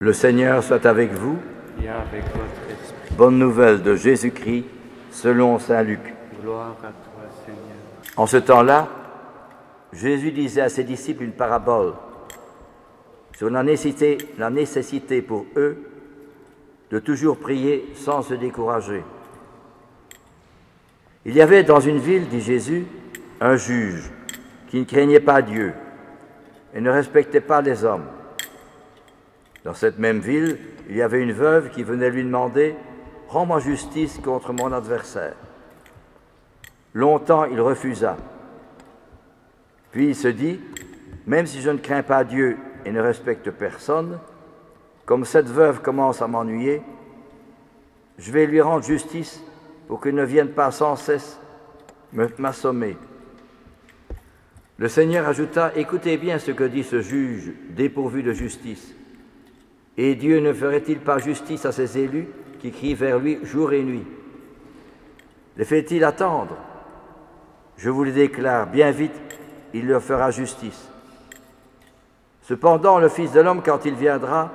Le Seigneur soit avec vous. Et avec votre esprit. Bonne nouvelle de Jésus-Christ selon saint Luc. Gloire à toi, Seigneur. En ce temps-là, Jésus disait à ses disciples une parabole sur la nécessité pour eux de toujours prier sans se décourager. Il y avait dans une ville, dit Jésus, un juge qui ne craignait pas Dieu et ne respectait pas les hommes. Dans cette même ville, il y avait une veuve qui venait lui demander « Rends-moi justice contre mon adversaire ». Longtemps, il refusa. Puis il se dit « Même si je ne crains pas Dieu et ne respecte personne, comme cette veuve commence à m'ennuyer, je vais lui rendre justice pour qu'il ne vienne pas sans cesse m'assommer. » Le Seigneur ajouta « Écoutez bien ce que dit ce juge dépourvu de justice. Et Dieu ne ferait-il pas justice à ses élus qui crient vers lui jour et nuit? Les fait-il attendre? Je vous le déclare, bien vite, il leur fera justice. Cependant, le Fils de l'homme, quand il viendra,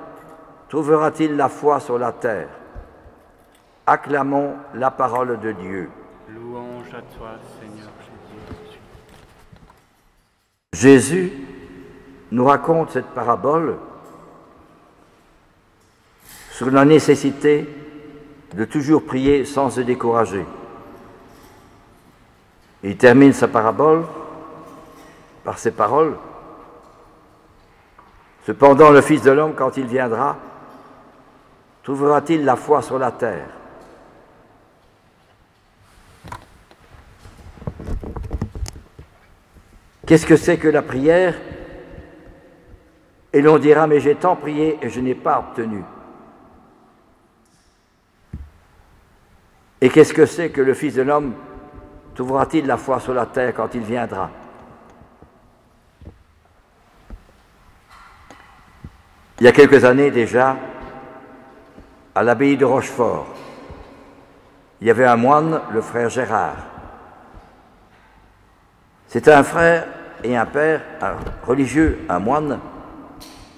trouvera-t-il la foi sur la terre? Acclamons la parole de Dieu. Louange à toi, Seigneur Jésus. Jésus nous raconte cette parabole sur la nécessité de toujours prier sans se décourager. Il termine sa parabole par ces paroles. Cependant, le Fils de l'homme, quand il viendra, trouvera-t-il la foi sur la terre? Qu'est-ce que c'est que la prière? Et l'on dira, mais j'ai tant prié et je n'ai pas obtenu. Et qu'est-ce que c'est que le Fils de l'homme trouvera-t-il la foi sur la terre quand il viendra? Il y a quelques années déjà, à l'abbaye de Rochefort, il y avait un moine, le frère Gérard. C'était un frère et un père, un religieux, un moine,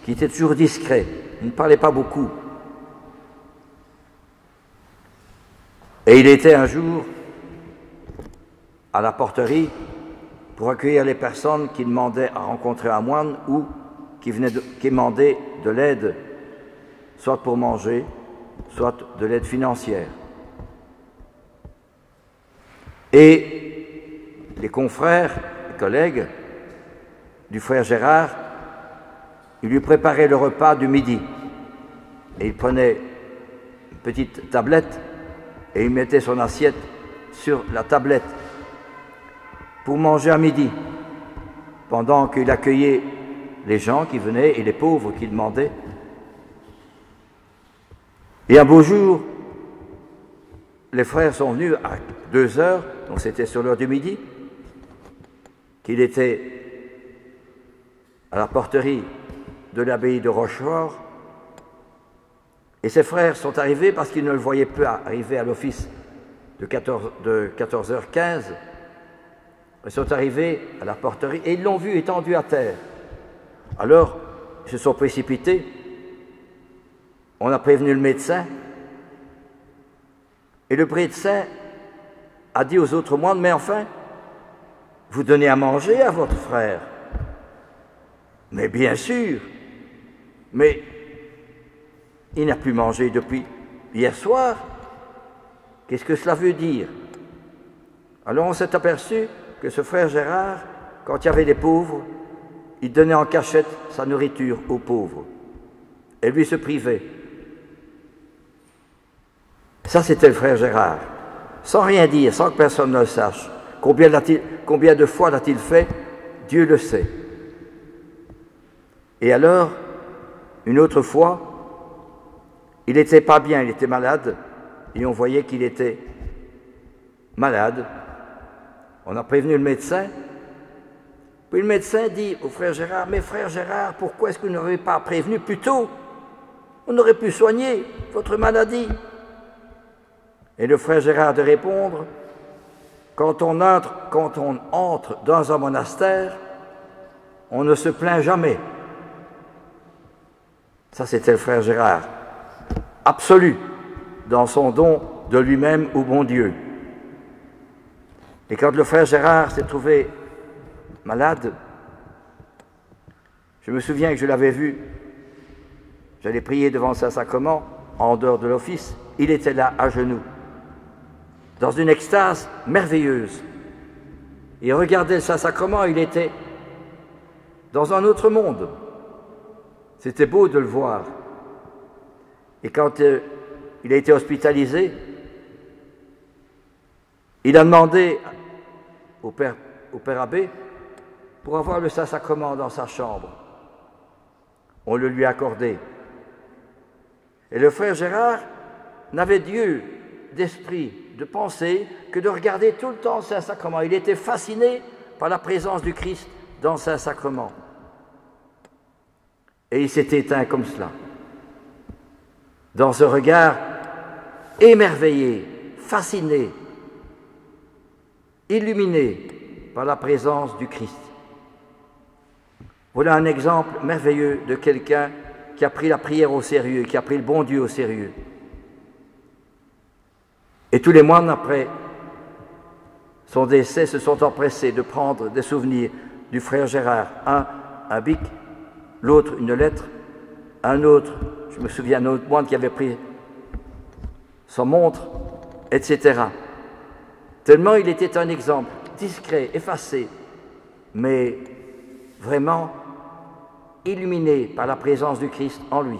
qui était toujours discret, il ne parlait pas beaucoup. Et il était un jour à la porterie pour accueillir les personnes qui demandaient à rencontrer un moine ou qui demandaient de l'aide, soit pour manger, soit de l'aide financière. Et les confrères, les collègues du frère Gérard, ils lui préparaient le repas du midi. Et il prenait une petite tablette et il mettait son assiette sur la tablette pour manger à midi, pendant qu'il accueillait les gens qui venaient et les pauvres qui demandaient. Et un beau jour, les frères sont venus à 2 heures, donc c'était sur l'heure du midi, qu'il était à la porterie de l'abbaye de Rochefort. Et ses frères sont arrivés parce qu'ils ne le voyaient plus arriver à l'office de 14h15. Ils sont arrivés à la porterie et ils l'ont vu étendu à terre. Alors, ils se sont précipités. On a prévenu le médecin. Et le médecin a dit aux autres moines, mais enfin, vous donnez à manger à votre frère. Mais bien sûr, mais il n'a plus mangé depuis hier soir. Qu'est-ce que cela veut dire? Alors on s'est aperçu que ce frère Gérard, quand il y avait des pauvres, il donnait en cachette sa nourriture aux pauvres. Et lui se privait. Ça, c'était le frère Gérard. Sans rien dire, sans que personne ne le sache. Combien de fois l'a-t-il fait? Dieu le sait. Et alors, une autre fois, il n'était pas bien, il était malade, et on voyait qu'il était malade. On a prévenu le médecin, puis le médecin dit au frère Gérard, « Mais frère Gérard, pourquoi est-ce que vous n'avez pas prévenu plus tôt? On aurait pu soigner votre maladie. » Et le frère Gérard de répondre, « Quand on entre dans un monastère, on ne se plaint jamais. Ça, c'était le frère Gérard. Absolu dans son don de lui-même au bon Dieu. Et quand le frère Gérard s'est trouvé malade, je me souviens que je l'avais vu, j'allais prier devant le Saint-Sacrement, en dehors de l'office, il était là, à genoux, dans une extase merveilleuse. Il regardait le Saint-Sacrement, il était dans un autre monde. C'était beau de le voir. Et quand il a été hospitalisé, il a demandé au père abbé pour avoir le Saint-Sacrement dans sa chambre. On le lui a accordé. Et le frère Gérard n'avait Dieu d'esprit, de pensée, que de regarder tout le temps le Saint-Sacrement. Il était fasciné par la présence du Christ dans le Saint-Sacrement. Et il s'est éteint comme cela, dans ce regard émerveillé, fasciné, illuminé par la présence du Christ. Voilà un exemple merveilleux de quelqu'un qui a pris la prière au sérieux, qui a pris le bon Dieu au sérieux. Et tous les mois après son décès se sont empressés de prendre des souvenirs du frère Gérard. Un bic, l'autre une lettre, un autre, je me souviens d'un autre moine qui avait pris son montre, etc. Tellement il était un exemple, discret, effacé, mais vraiment illuminé par la présence du Christ en lui.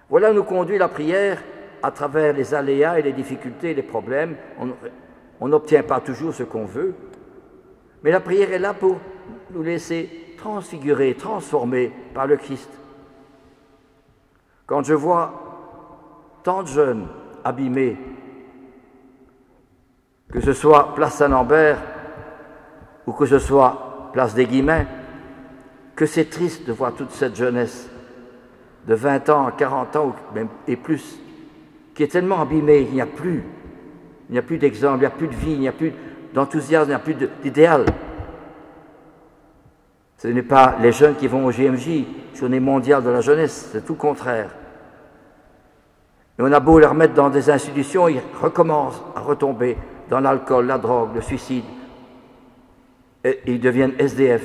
Voilà où nous conduit la prière à travers les aléas et les difficultés et les problèmes. On n'obtient pas toujours ce qu'on veut, mais la prière est là pour nous laisser transfigurer, transformer par le Christ. Quand je vois tant de jeunes abîmés, que ce soit place Saint-Lambert ou que ce soit place des Guillemins, que c'est triste de voir toute cette jeunesse de 20 ans à 40 ans et plus, qui est tellement abîmée, il n'y a plus d'exemple, il n'y a plus de vie, il n'y a plus d'enthousiasme, il n'y a plus d'idéal. Ce n'est pas les jeunes qui vont au JMJ, Journée mondiale de la jeunesse, c'est tout le contraire. Et on a beau les remettre dans des institutions, ils recommencent à retomber dans l'alcool, la drogue, le suicide, et ils deviennent SDF.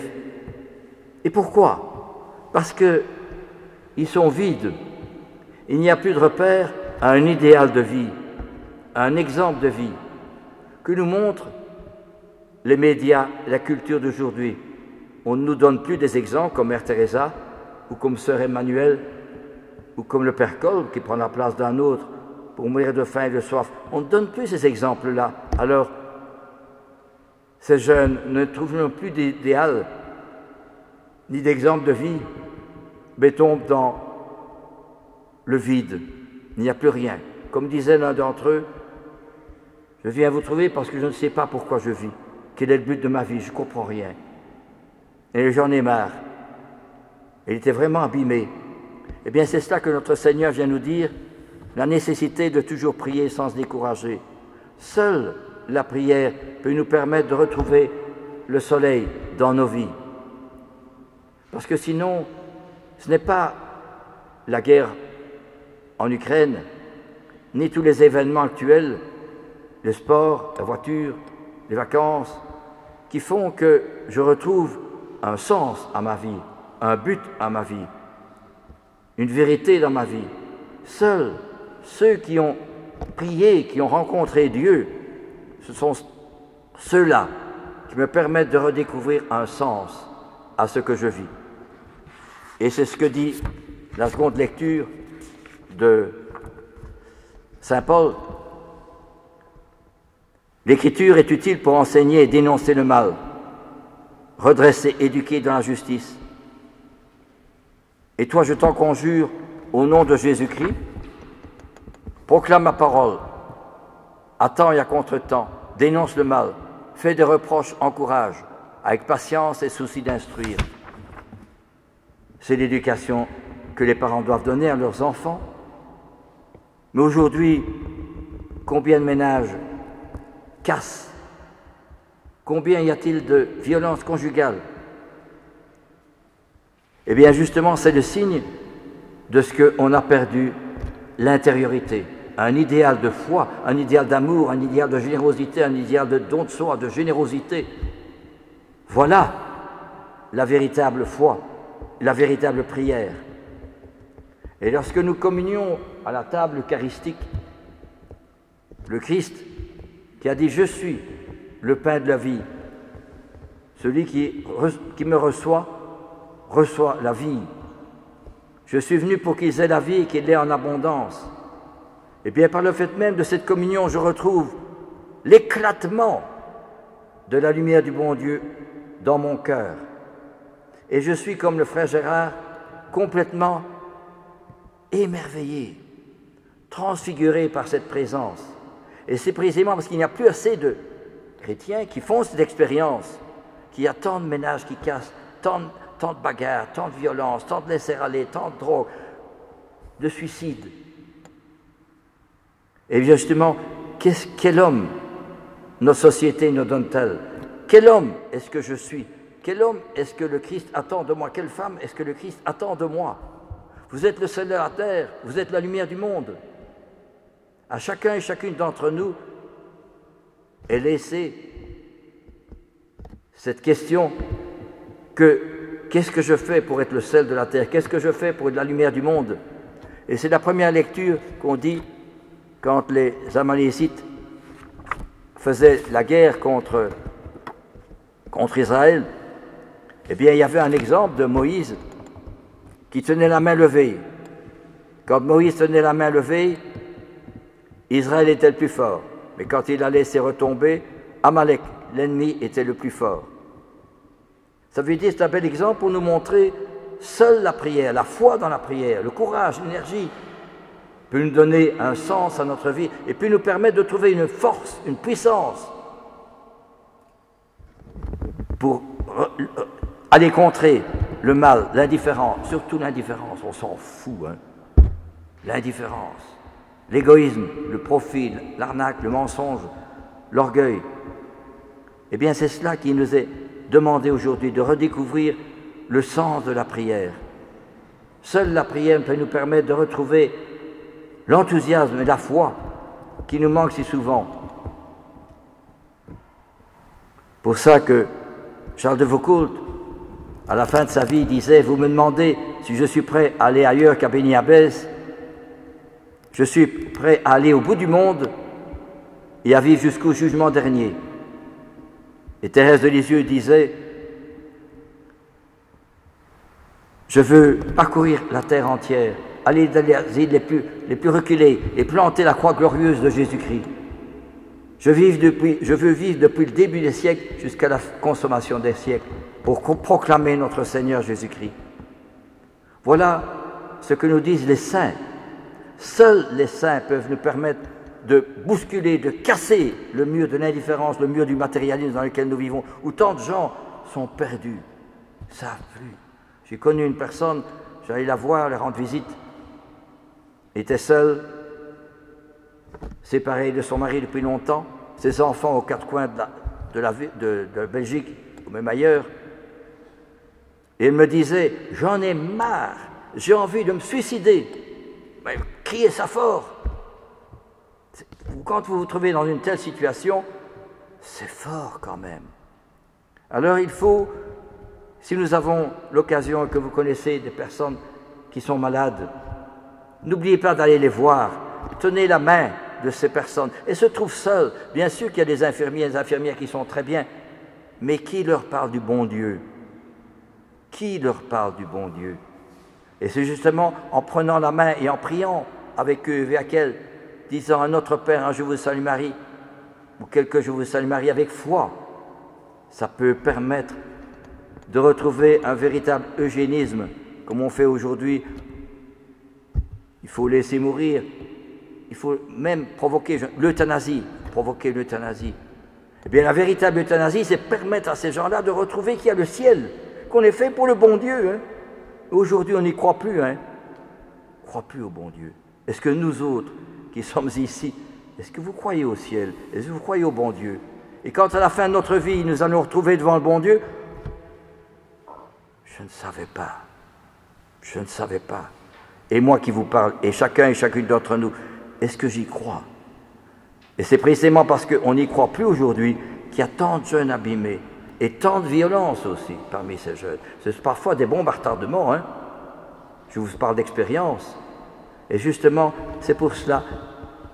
Et pourquoi? Parce qu'ils sont vides. Il n'y a plus de repère à un idéal de vie, à un exemple de vie, que nous montrent les médias, la culture d'aujourd'hui. On ne nous donne plus des exemples comme Mère Teresa, ou comme Sœur Emmanuelle, ou comme le Père Kolb qui prend la place d'un autre pour mourir de faim et de soif. On ne donne plus ces exemples-là. Alors, ces jeunes ne trouvent plus d'idéal, ni d'exemple de vie, mais tombent dans le vide. Il n'y a plus rien. Comme disait l'un d'entre eux, je viens vous trouver parce que je ne sais pas pourquoi je vis. Quel est le but de ma vie? Je ne comprends rien. Et j'en ai marre. Il était vraiment abîmé. Eh bien, c'est cela que notre Seigneur vient nous dire, la nécessité de toujours prier sans se décourager. Seule la prière peut nous permettre de retrouver le soleil dans nos vies. Parce que sinon, ce n'est pas la guerre en Ukraine, ni tous les événements actuels, le sport, la voiture, les vacances, qui font que je retrouve un sens à ma vie, un but à ma vie, une vérité dans ma vie. Seuls ceux qui ont prié, qui ont rencontré Dieu, ce sont ceux-là qui me permettent de redécouvrir un sens à ce que je vis. Et c'est ce que dit la seconde lecture de Saint Paul. L'Écriture est utile pour enseigner et dénoncer le mal, redresser, éduquer dans la justice. Et toi, je t'en conjure, au nom de Jésus-Christ, proclame ma parole, à temps et à contre-temps, dénonce le mal, fais des reproches, encourage, avec patience et souci d'instruire. C'est l'éducation que les parents doivent donner à leurs enfants. Mais aujourd'hui, combien de ménages cassent? Combien y a-t-il de violences conjugales? Eh bien, justement, c'est le signe de ce qu'on a perdu, l'intériorité, un idéal de foi, un idéal d'amour, un idéal de générosité, un idéal de don de soi, de générosité. Voilà la véritable foi, la véritable prière. Et lorsque nous communions à la table eucharistique, le Christ qui a dit « Je suis le pain de la vie », celui qui me reçoit la vie. Je suis venu pour qu'ils aient la vie et qu'ils l'aient en abondance. Et bien par le fait même de cette communion, je retrouve l'éclatement de la lumière du bon Dieu dans mon cœur. Et je suis comme le frère Gérard, complètement émerveillé, transfiguré par cette présence. Et c'est précisément parce qu'il n'y a plus assez de chrétiens qui font cette expérience, qu'il y a tant de ménages qui cassent, tant de bagarres, tant de violence, tant de laisser-aller, tant de drogue, de suicides. Et bien justement, quel homme notre société nous donne-t-elle? Quel homme est-ce que je suis? Quel homme est-ce que le Christ attend de moi? Quelle femme est-ce que le Christ attend de moi? Vous êtes le sel de la terre, vous êtes la lumière du monde. À chacun et chacune d'entre nous est laissée cette question qu'est-ce que je fais pour être le sel de la terre? Qu'est-ce que je fais pour être la lumière du monde? Et c'est la première lecture qu'on dit quand les Amalécites faisaient la guerre contre Israël. Eh bien, il y avait un exemple de Moïse qui tenait la main levée. Quand Moïse tenait la main levée, Israël était le plus fort. Mais quand il a laissé retomber, Amalek, l'ennemi, était le plus fort. Ça veut dire, c'est un bel exemple pour nous montrer seule la prière, la foi dans la prière, le courage, l'énergie, peut nous donner un sens à notre vie et puis nous permettre de trouver une force, une puissance pour aller contrer le mal, l'indifférence, surtout l'indifférence, on s'en fout, hein. L'indifférence, l'égoïsme, le profit, l'arnaque, le mensonge, l'orgueil. Eh bien, c'est cela qui nous est demandé aujourd'hui, de redécouvrir le sens de la prière. Seule la prière peut nous permettre de retrouver l'enthousiasme et la foi qui nous manquent si souvent. Pour ça que Charles de Foucault, à la fin de sa vie, disait « Vous me demandez si je suis prêt à aller ailleurs qu'à Béni-Abbès. Je suis prêt à aller au bout du monde et à vivre jusqu'au jugement dernier. » Et Thérèse de Lisieux disait « Je veux parcourir la terre entière, aller dans les îles les plus reculées et planter la croix glorieuse de Jésus-Christ. Je veux vivre depuis le début des siècles jusqu'à la consommation des siècles pour proclamer notre Seigneur Jésus-Christ. » Voilà ce que nous disent les saints. Seuls les saints peuvent nous permettre de bousculer, de casser le mur de l'indifférence, le mur du matérialisme dans lequel nous vivons, où tant de gens sont perdus, ne savent plus. J'ai connu une personne, j'allais la voir, leur rendre visite, était seule, séparée de son mari depuis longtemps, ses enfants aux quatre coins de Belgique, ou même ailleurs. Et elle me disait, j'en ai marre, j'ai envie de me suicider. Mais criez ça fort. Quand vous vous trouvez dans une telle situation, c'est fort quand même. Alors il faut, si nous avons l'occasion que vous connaissez des personnes qui sont malades, n'oubliez pas d'aller les voir, tenez la main de ces personnes et se trouvent seuls. Bien sûr qu'il y a des infirmières qui sont très bien, mais qui leur parle du bon Dieu? Qui leur parle du bon Dieu? Et c'est justement en prenant la main et en priant avec eux et avec elles, disant à notre Père, un Je vous salue Marie, ou quelque Je vous salue Marie avec foi, ça peut permettre de retrouver un véritable eugénisme, comme on fait aujourd'hui. Il faut laisser mourir, il faut même provoquer l'euthanasie, Eh bien, la véritable euthanasie, c'est permettre à ces gens-là de retrouver qu'il y a le ciel, qu'on est fait pour le bon Dieu. Hein. Aujourd'hui, on n'y croit plus. On ne croit plus au bon Dieu. Est-ce que nous autres, qui sommes ici, est-ce que vous croyez au ciel? Est-ce que vous croyez au bon Dieu? Et quand à la fin de notre vie, nous allons nous retrouver devant le bon Dieu, je ne savais pas. et moi qui vous parle, et chacun et chacune d'entre nous, est-ce que j'y crois? Et c'est précisément parce qu'on n'y croit plus aujourd'hui qu'il y a tant de jeunes abîmés, et tant de violence aussi parmi ces jeunes. C'est parfois des bombes à retardement, hein? Je vous parle d'expérience. Et justement, c'est pour cela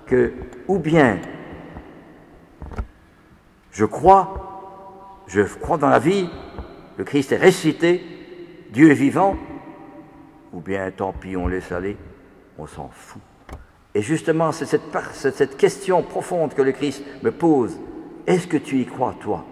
que, ou bien, je crois dans la vie, le Christ est ressuscité, Dieu est vivant, ou bien tant pis, on laisse aller, on s'en fout. Et justement, c'est cette question profonde que le Christ me pose. Est-ce que tu y crois, toi?